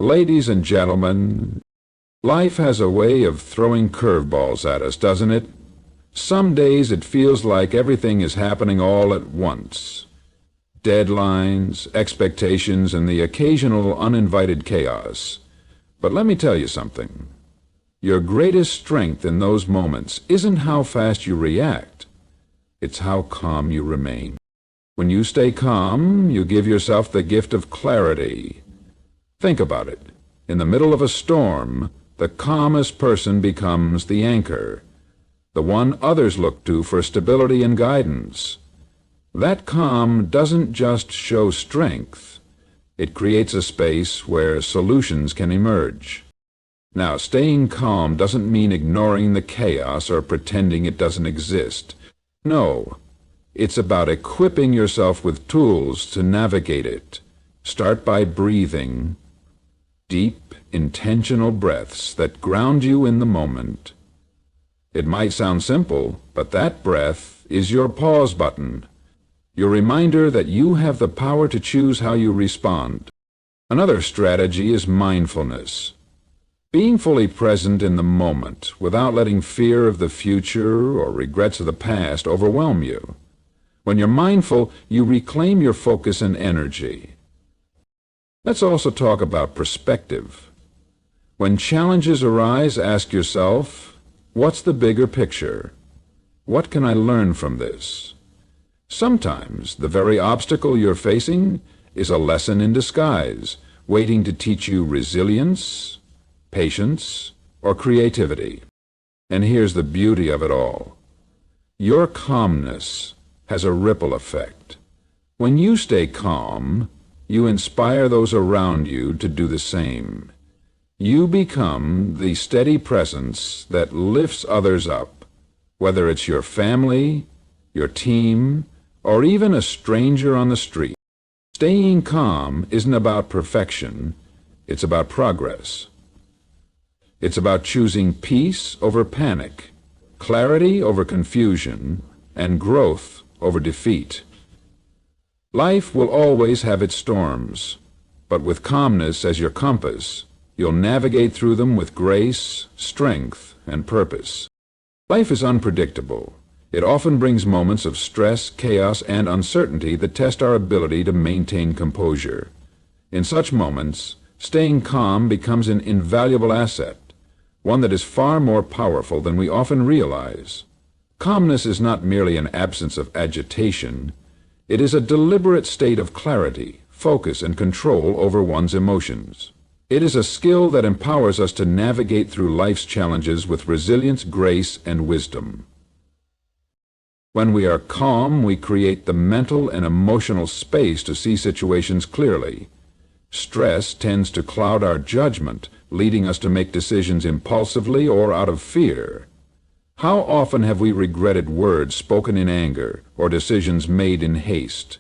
Ladies and gentlemen, life has a way of throwing curveballs at us, doesn't it? Some days it feels like everything is happening all at once. Deadlines, expectations, and the occasional uninvited chaos. But let me tell you something. Your greatest strength in those moments isn't how fast you react. It's how calm you remain. When you stay calm, you give yourself the gift of clarity. Think about it. In the middle of a storm, the calmest person becomes the anchor, the one others look to for stability and guidance. That calm doesn't just show strength. It creates a space where solutions can emerge. Now, staying calm doesn't mean ignoring the chaos or pretending it doesn't exist. No, it's about equipping yourself with tools to navigate it. Start by breathing. Deep, intentional breaths that ground you in the moment. It might sound simple, but that breath is your pause button, your reminder that you have the power to choose how you respond. Another strategy is mindfulness. Being fully present in the moment without letting fear of the future or regrets of the past overwhelm you. When you're mindful, you reclaim your focus and energy. Let's also talk about perspective. When challenges arise, ask yourself, what's the bigger picture? What can I learn from this? Sometimes the very obstacle you're facing is a lesson in disguise, waiting to teach you resilience, patience, or creativity. And here's the beauty of it all. Your calmness has a ripple effect. When you stay calm, you inspire those around you to do the same. You become the steady presence that lifts others up, whether it's your family, your team, or even a stranger on the street. Staying calm isn't about perfection, it's about progress. It's about choosing peace over panic, clarity over confusion, and growth over defeat. Life will always have its storms, but with calmness as your compass, you'll navigate through them with grace, strength, and purpose. Life is unpredictable. It often brings moments of stress, chaos, and uncertainty that test our ability to maintain composure. In such moments, staying calm becomes an invaluable asset, one that is far more powerful than we often realize. Calmness is not merely an absence of agitation. It is a deliberate state of clarity, focus, and control over one's emotions. It is a skill that empowers us to navigate through life's challenges with resilience, grace, and wisdom. When we are calm, we create the mental and emotional space to see situations clearly. Stress tends to cloud our judgment, leading us to make decisions impulsively or out of fear. How often have we regretted words spoken in anger or decisions made in haste?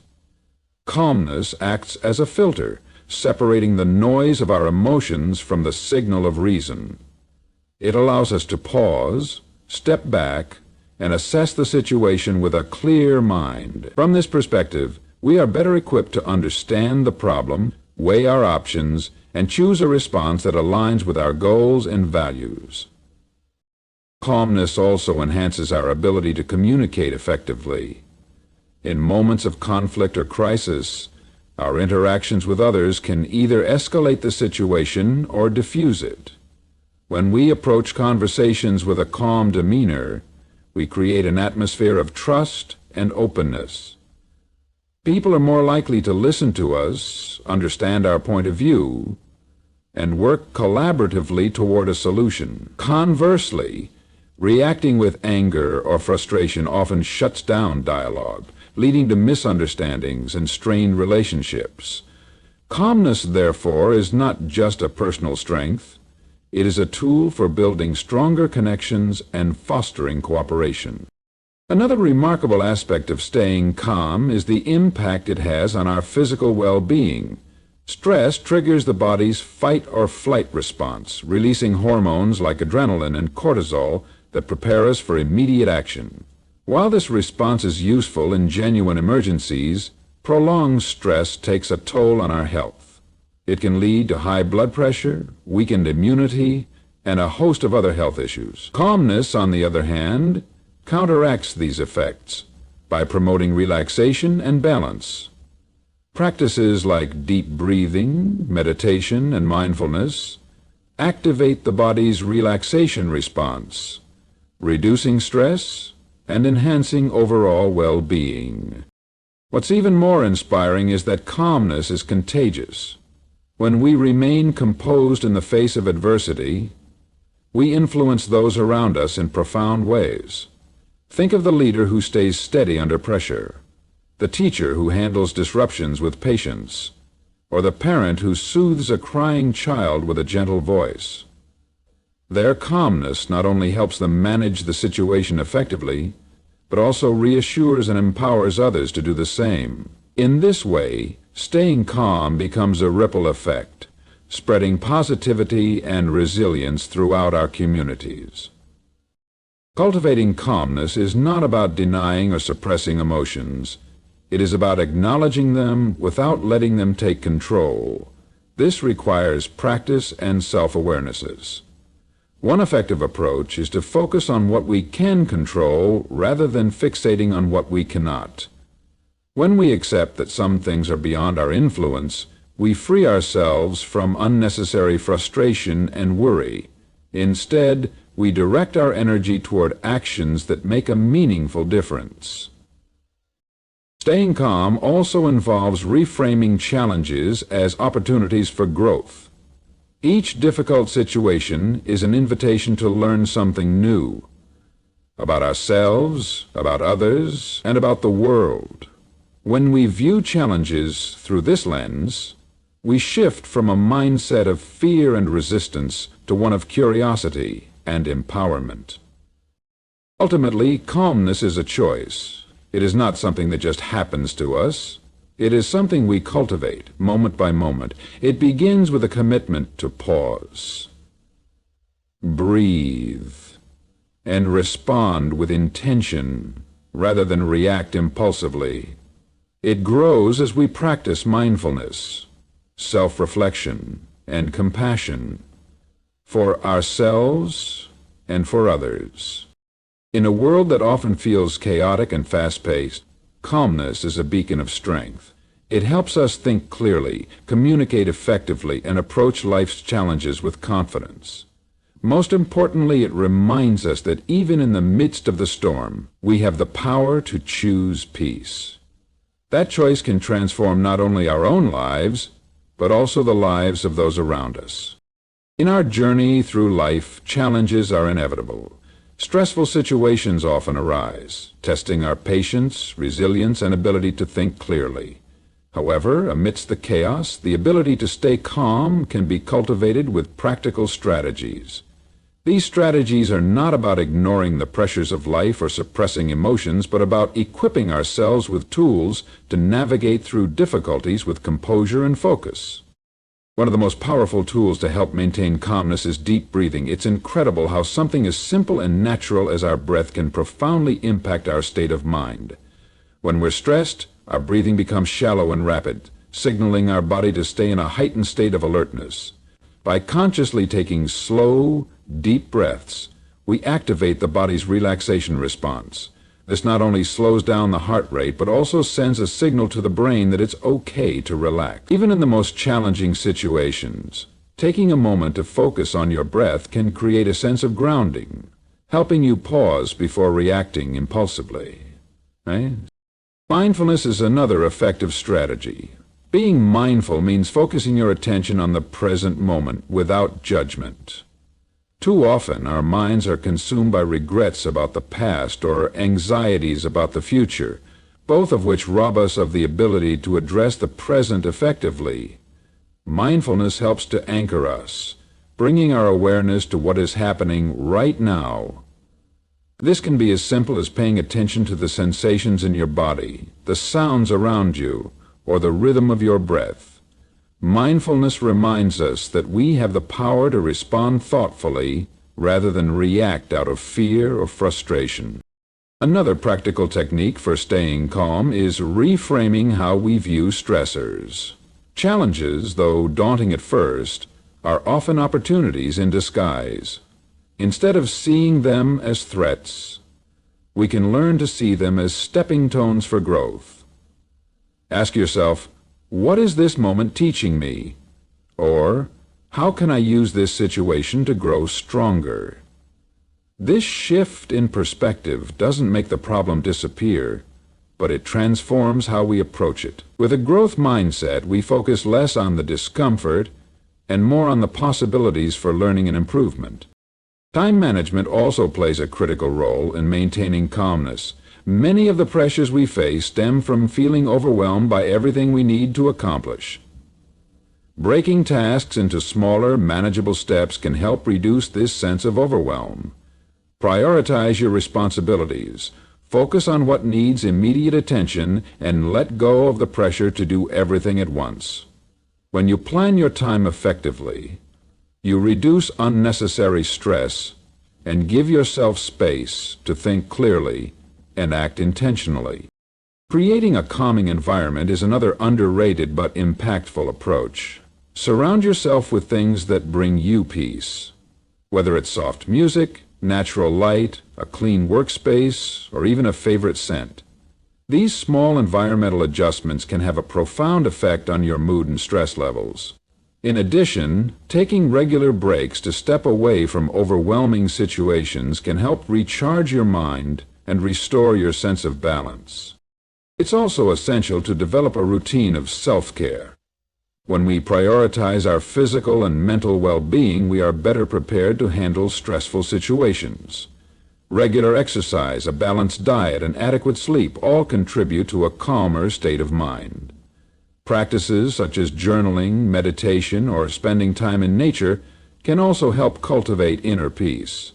Calmness acts as a filter, separating the noise of our emotions from the signal of reason. It allows us to pause, step back, and assess the situation with a clear mind. From this perspective, we are better equipped to understand the problem, weigh our options, and choose a response that aligns with our goals and values. Calmness also enhances our ability to communicate effectively. In moments of conflict or crisis, our interactions with others can either escalate the situation or diffuse it. When we approach conversations with a calm demeanor, we create an atmosphere of trust and openness. People are more likely to listen to us, understand our point of view, and work collaboratively toward a solution. Conversely, reacting with anger or frustration often shuts down dialogue, leading to misunderstandings and strained relationships. Calmness, therefore, is not just a personal strength. It is a tool for building stronger connections and fostering cooperation. Another remarkable aspect of staying calm is the impact it has on our physical well-being. Stress triggers the body's fight-or-flight response, releasing hormones like adrenaline and cortisol that prepare us for immediate action. While this response is useful in genuine emergencies, prolonged stress takes a toll on our health. It can lead to high blood pressure, weakened immunity, and a host of other health issues. Calmness, on the other hand, counteracts these effects by promoting relaxation and balance. Practices like deep breathing, meditation, and mindfulness activate the body's relaxation response, reducing stress and enhancing overall well-being. What's even more inspiring is that calmness is contagious. When we remain composed in the face of adversity, we influence those around us in profound ways. Think of the leader who stays steady under pressure, the teacher who handles disruptions with patience, or the parent who soothes a crying child with a gentle voice. Their calmness not only helps them manage the situation effectively, but also reassures and empowers others to do the same. In this way, staying calm becomes a ripple effect, spreading positivity and resilience throughout our communities. Cultivating calmness is not about denying or suppressing emotions. It is about acknowledging them without letting them take control. This requires practice and self-awarenesses. One effective approach is to focus on what we can control rather than fixating on what we cannot. When we accept that some things are beyond our influence, we free ourselves from unnecessary frustration and worry. Instead, we direct our energy toward actions that make a meaningful difference. Staying calm also involves reframing challenges as opportunities for growth. Each difficult situation is an invitation to learn something new about ourselves, about others, and about the world. When we view challenges through this lens, we shift from a mindset of fear and resistance to one of curiosity and empowerment. Ultimately, calmness is a choice. It is not something that just happens to us. It is something we cultivate moment by moment. It begins with a commitment to pause, breathe, and respond with intention rather than react impulsively. It grows as we practice mindfulness, self-reflection, and compassion for ourselves and for others. In a world that often feels chaotic and fast-paced, calmness is a beacon of strength. It helps us think clearly, communicate effectively, and approach life's challenges with confidence. Most importantly, it reminds us that even in the midst of the storm, we have the power to choose peace. That choice can transform not only our own lives, but also the lives of those around us. In our journey through life, challenges are inevitable. Stressful situations often arise, testing our patience, resilience, and ability to think clearly. However, amidst the chaos, the ability to stay calm can be cultivated with practical strategies. These strategies are not about ignoring the pressures of life or suppressing emotions, but about equipping ourselves with tools to navigate through difficulties with composure and focus. One of the most powerful tools to help maintain calmness is deep breathing. It's incredible how something as simple and natural as our breath can profoundly impact our state of mind. When we're stressed, our breathing becomes shallow and rapid, signaling our body to stay in a heightened state of alertness. By consciously taking slow, deep breaths, we activate the body's relaxation response. This not only slows down the heart rate, but also sends a signal to the brain that it's okay to relax. Even in the most challenging situations, taking a moment to focus on your breath can create a sense of grounding, helping you pause before reacting impulsively. Right? Mindfulness is another effective strategy. Being mindful means focusing your attention on the present moment without judgment. Too often, our minds are consumed by regrets about the past or anxieties about the future, both of which rob us of the ability to address the present effectively. Mindfulness helps to anchor us, bringing our awareness to what is happening right now. This can be as simple as paying attention to the sensations in your body, the sounds around you, or the rhythm of your breath. Mindfulness reminds us that we have the power to respond thoughtfully rather than react out of fear or frustration. Another practical technique for staying calm is reframing how we view stressors. Challenges, though daunting at first, are often opportunities in disguise. Instead of seeing them as threats, we can learn to see them as stepping stones for growth. Ask yourself, what is this moment teaching me? Or, how can I use this situation to grow stronger? This shift in perspective doesn't make the problem disappear, but it transforms how we approach it. With a growth mindset, we focus less on the discomfort and more on the possibilities for learning and improvement. Time management also plays a critical role in maintaining calmness. Many of the pressures we face stem from feeling overwhelmed by everything we need to accomplish. Breaking tasks into smaller, manageable steps can help reduce this sense of overwhelm. Prioritize your responsibilities. Focus on what needs immediate attention and let go of the pressure to do everything at once. When you plan your time effectively, you reduce unnecessary stress and give yourself space to think clearly and act intentionally. Creating a calming environment is another underrated but impactful approach. Surround yourself with things that bring you peace, whether it's soft music, natural light, a clean workspace, or even a favorite scent. These small environmental adjustments can have a profound effect on your mood and stress levels. In addition, taking regular breaks to step away from overwhelming situations can help recharge your mind and restore your sense of balance. It's also essential to develop a routine of self-care. When we prioritize our physical and mental well-being, we are better prepared to handle stressful situations. Regular exercise, a balanced diet, and adequate sleep all contribute to a calmer state of mind. Practices such as journaling, meditation, or spending time in nature can also help cultivate inner peace.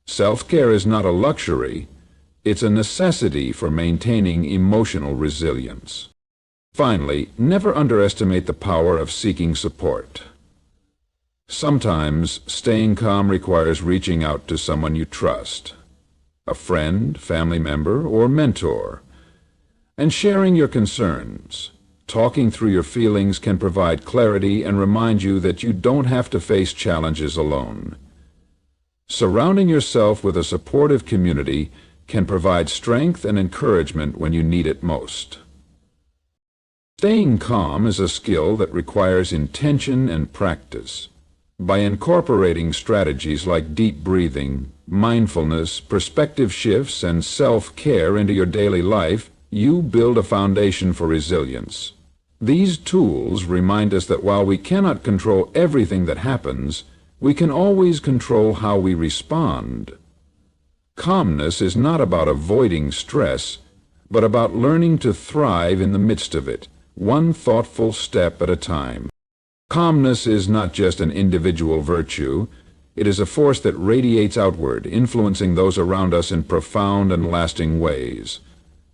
Self-care is not a luxury, it's a necessity for maintaining emotional resilience. Finally, never underestimate the power of seeking support. Sometimes, staying calm requires reaching out to someone you trust, a friend, family member, or mentor, and sharing your concerns. Talking through your feelings can provide clarity and remind you that you don't have to face challenges alone. Surrounding yourself with a supportive community can provide strength and encouragement when you need it most. Staying calm is a skill that requires intention and practice. By incorporating strategies like deep breathing, mindfulness, perspective shifts, and self-care into your daily life, you build a foundation for resilience. These tools remind us that while we cannot control everything that happens, we can always control how we respond. Calmness is not about avoiding stress, but about learning to thrive in the midst of it, one thoughtful step at a time. Calmness is not just an individual virtue, it is a force that radiates outward, influencing those around us in profound and lasting ways.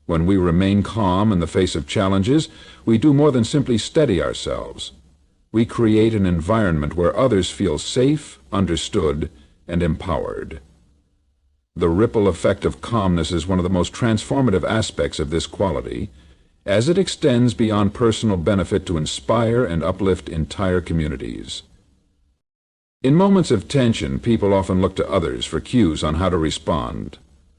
When we remain calm in the face of challenges, we do more than simply steady ourselves. We create an environment where others feel safe, understood, and empowered. The ripple effect of calmness is one of the most transformative aspects of this quality, as it extends beyond personal benefit to inspire and uplift entire communities. In moments of tension, people often look to others for cues on how to respond.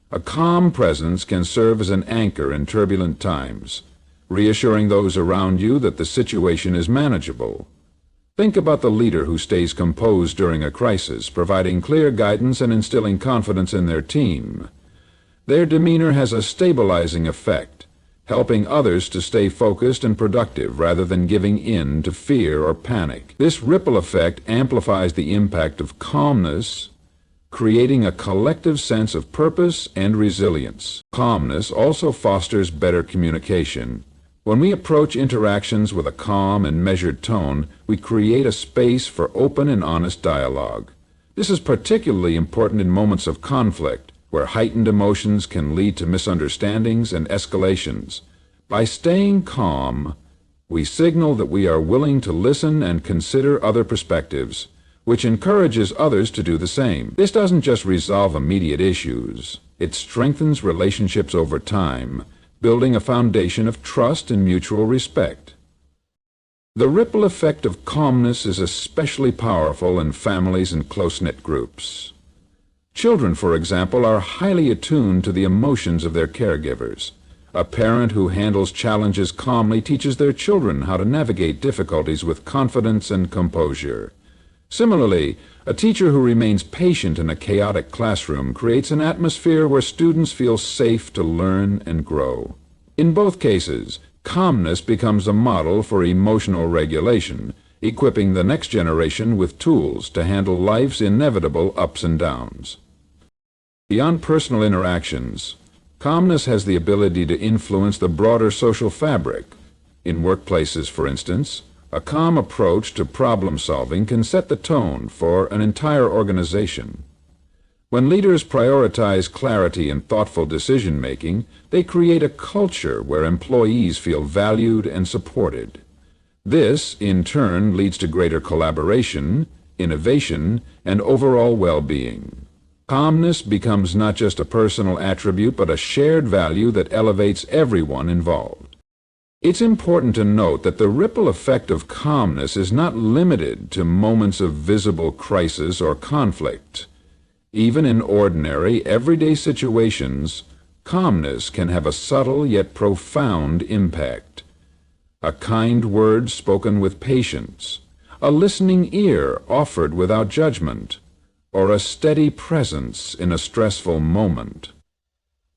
A calm presence can serve as an anchor in turbulent times, reassuring those around you that the situation is manageable. Think about the leader who stays composed during a crisis, providing clear guidance and instilling confidence in their team. Their demeanor has a stabilizing effect, helping others to stay focused and productive rather than giving in to fear or panic. This ripple effect amplifies the impact of calmness, creating a collective sense of purpose and resilience. Calmness also fosters better communication. When we approach interactions with a calm and measured tone, we create a space for open and honest dialogue. This is particularly important in moments of conflict, where heightened emotions can lead to misunderstandings and escalations. By staying calm, we signal that we are willing to listen and consider other perspectives, which encourages others to do the same. This doesn't just resolve immediate issues, it strengthens relationships over time, building a foundation of trust and mutual respect. The ripple effect of calmness is especially powerful in families and close-knit groups. Children, for example, are highly attuned to the emotions of their caregivers. A parent who handles challenges calmly teaches their children how to navigate difficulties with confidence and composure. Similarly, a teacher who remains patient in a chaotic classroom creates an atmosphere where students feel safe to learn and grow. In both cases, calmness becomes a model for emotional regulation, equipping the next generation with tools to handle life's inevitable ups and downs. Beyond personal interactions, calmness has the ability to influence the broader social fabric. In workplaces, for instance, a calm approach to problem-solving can set the tone for an entire organization. When leaders prioritize clarity and thoughtful decision-making, they create a culture where employees feel valued and supported. This, in turn, leads to greater collaboration, innovation, and overall well-being. Calmness becomes not just a personal attribute, but a shared value that elevates everyone involved. It's important to note that the ripple effect of calmness is not limited to moments of visible crisis or conflict. Even in ordinary, everyday situations, calmness can have a subtle yet profound impact. A kind word spoken with patience, a listening ear offered without judgment, or a steady presence in a stressful moment.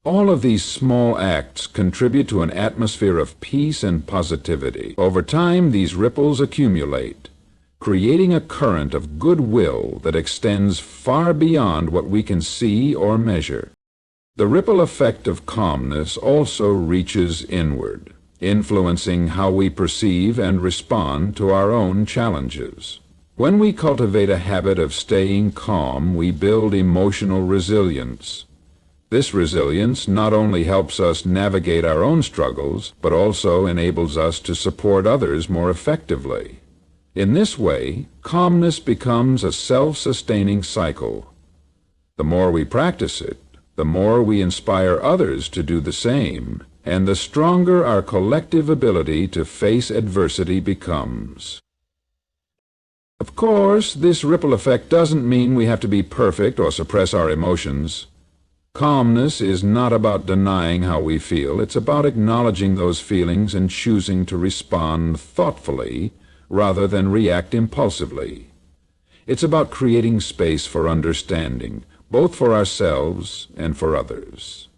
All of these small acts contribute to an atmosphere of peace and positivity. Over time, these ripples accumulate, creating a current of goodwill that extends far beyond what we can see or measure. The ripple effect of calmness also reaches inward, influencing how we perceive and respond to our own challenges. When we cultivate a habit of staying calm, we build emotional resilience. This resilience not only helps us navigate our own struggles, but also enables us to support others more effectively. In this way, calmness becomes a self-sustaining cycle. The more we practice it, the more we inspire others to do the same, and the stronger our collective ability to face adversity becomes. Of course, this ripple effect doesn't mean we have to be perfect or suppress our emotions. Calmness is not about denying how we feel. It's about acknowledging those feelings and choosing to respond thoughtfully rather than react impulsively. It's about creating space for understanding, both for ourselves and for others.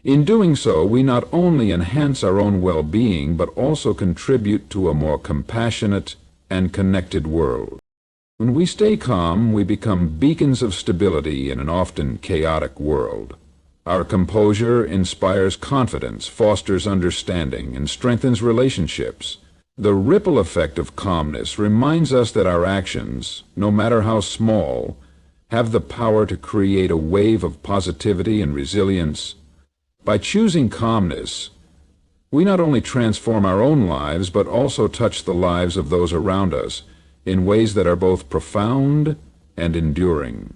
In doing so, we not only enhance our own well-being, but also contribute to a more compassionate and connected world. When we stay calm, we become beacons of stability in an often chaotic world. Our composure inspires confidence, fosters understanding, and strengthens relationships. The ripple effect of calmness reminds us that our actions, no matter how small, have the power to create a wave of positivity and resilience. By choosing calmness, we not only transform our own lives, but also touch the lives of those around us in ways that are both profound and enduring.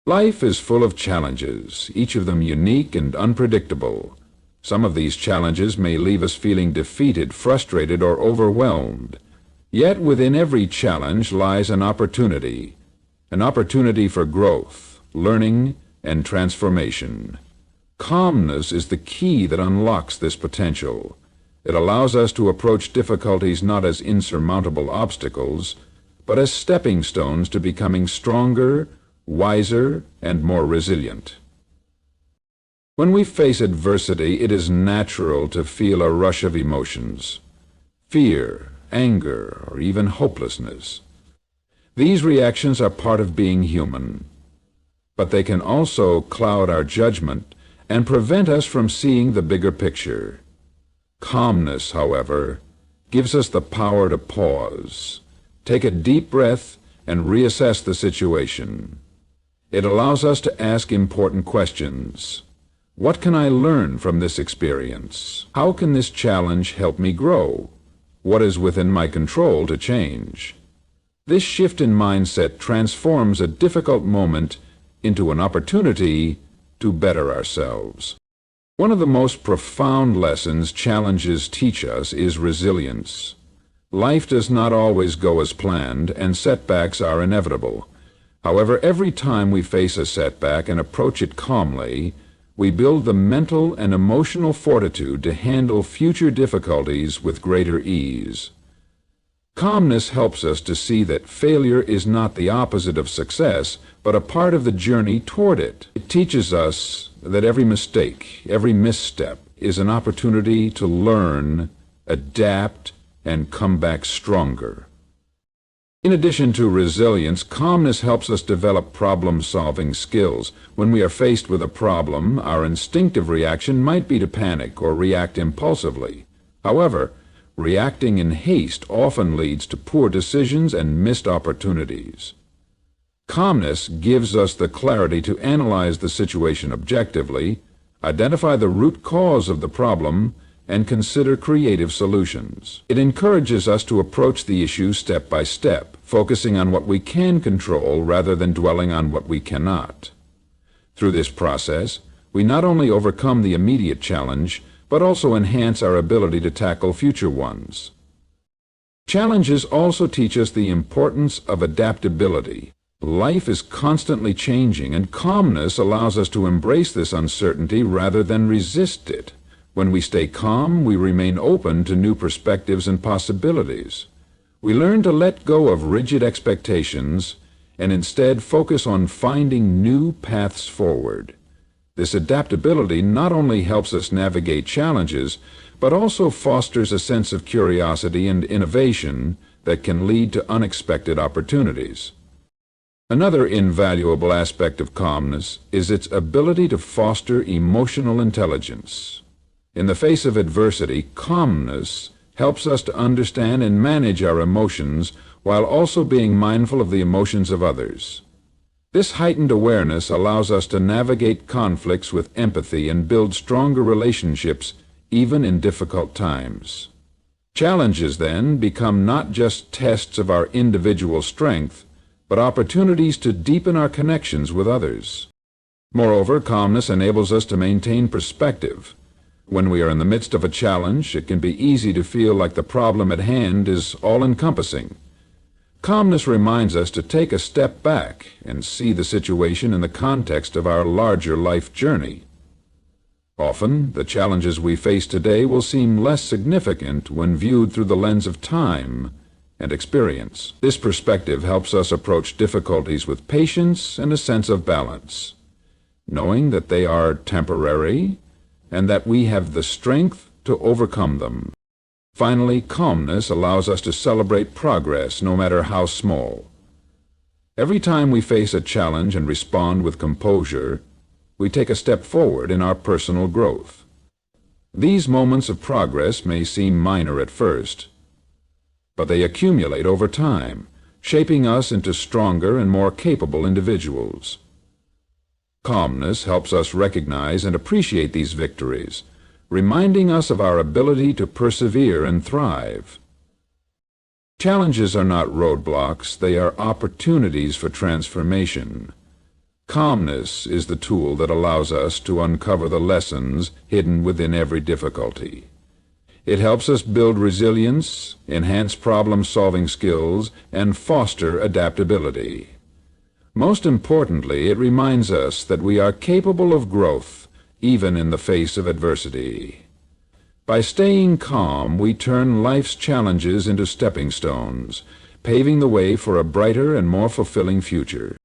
Life is full of challenges, each of them unique and unpredictable. Some of these challenges may leave us feeling defeated, frustrated, or overwhelmed. Yet within every challenge lies an opportunity for growth, learning, and transformation. Calmness is the key that unlocks this potential. It allows us to approach difficulties not as insurmountable obstacles, but as stepping stones to becoming stronger, wiser, and more resilient. When we face adversity, it is natural to feel a rush of emotions: fear, anger, or even hopelessness. These reactions are part of being human, but they can also cloud our judgment and prevent us from seeing the bigger picture. Calmness, however, gives us the power to pause, take a deep breath, and reassess the situation. It allows us to ask important questions. What can I learn from this experience? How can this challenge help me grow? What is within my control to change? This shift in mindset transforms a difficult moment into an opportunity to better ourselves. One of the most profound lessons challenges teach us is resilience. Life does not always go as planned, and setbacks are inevitable. However, every time we face a setback and approach it calmly, we build the mental and emotional fortitude to handle future difficulties with greater ease. Calmness helps us to see that failure is not the opposite of success, but a part of the journey toward it. It teaches us that every mistake, every misstep, is an opportunity to learn, adapt, and come back stronger. In addition to resilience, calmness helps us develop problem-solving skills. When we are faced with a problem, our instinctive reaction might be to panic or react impulsively. However, reacting in haste often leads to poor decisions and missed opportunities. Calmness gives us the clarity to analyze the situation objectively, identify the root cause of the problem, and consider creative solutions. It encourages us to approach the issue step by step, focusing on what we can control rather than dwelling on what we cannot. Through this process, we not only overcome the immediate challenge, but also enhance our ability to tackle future ones. Challenges also teach us the importance of adaptability. Life is constantly changing, and calmness allows us to embrace this uncertainty rather than resist it. When we stay calm, we remain open to new perspectives and possibilities. We learn to let go of rigid expectations and instead focus on finding new paths forward. This adaptability not only helps us navigate challenges, but also fosters a sense of curiosity and innovation that can lead to unexpected opportunities. Another invaluable aspect of calmness is its ability to foster emotional intelligence. In the face of adversity, calmness helps us to understand and manage our emotions while also being mindful of the emotions of others. This heightened awareness allows us to navigate conflicts with empathy and build stronger relationships even in difficult times. Challenges, then, become not just tests of our individual strength, but opportunities to deepen our connections with others. Moreover, calmness enables us to maintain perspective. When we are in the midst of a challenge, it can be easy to feel like the problem at hand is all-encompassing. Calmness reminds us to take a step back and see the situation in the context of our larger life journey. Often, the challenges we face today will seem less significant when viewed through the lens of time and experience. This perspective helps us approach difficulties with patience and a sense of balance, knowing that they are temporary and that we have the strength to overcome them. Finally, calmness allows us to celebrate progress, no matter how small. Every time we face a challenge and respond with composure, we take a step forward in our personal growth. These moments of progress may seem minor at first, but they accumulate over time, shaping us into stronger and more capable individuals. Calmness helps us recognize and appreciate these victories, reminding us of our ability to persevere and thrive. Challenges are not roadblocks, they are opportunities for transformation. Calmness is the tool that allows us to uncover the lessons hidden within every difficulty. It helps us build resilience, enhance problem-solving skills, and foster adaptability. Most importantly, it reminds us that we are capable of growth, even in the face of adversity. By staying calm, we turn life's challenges into stepping stones, paving the way for a brighter and more fulfilling future.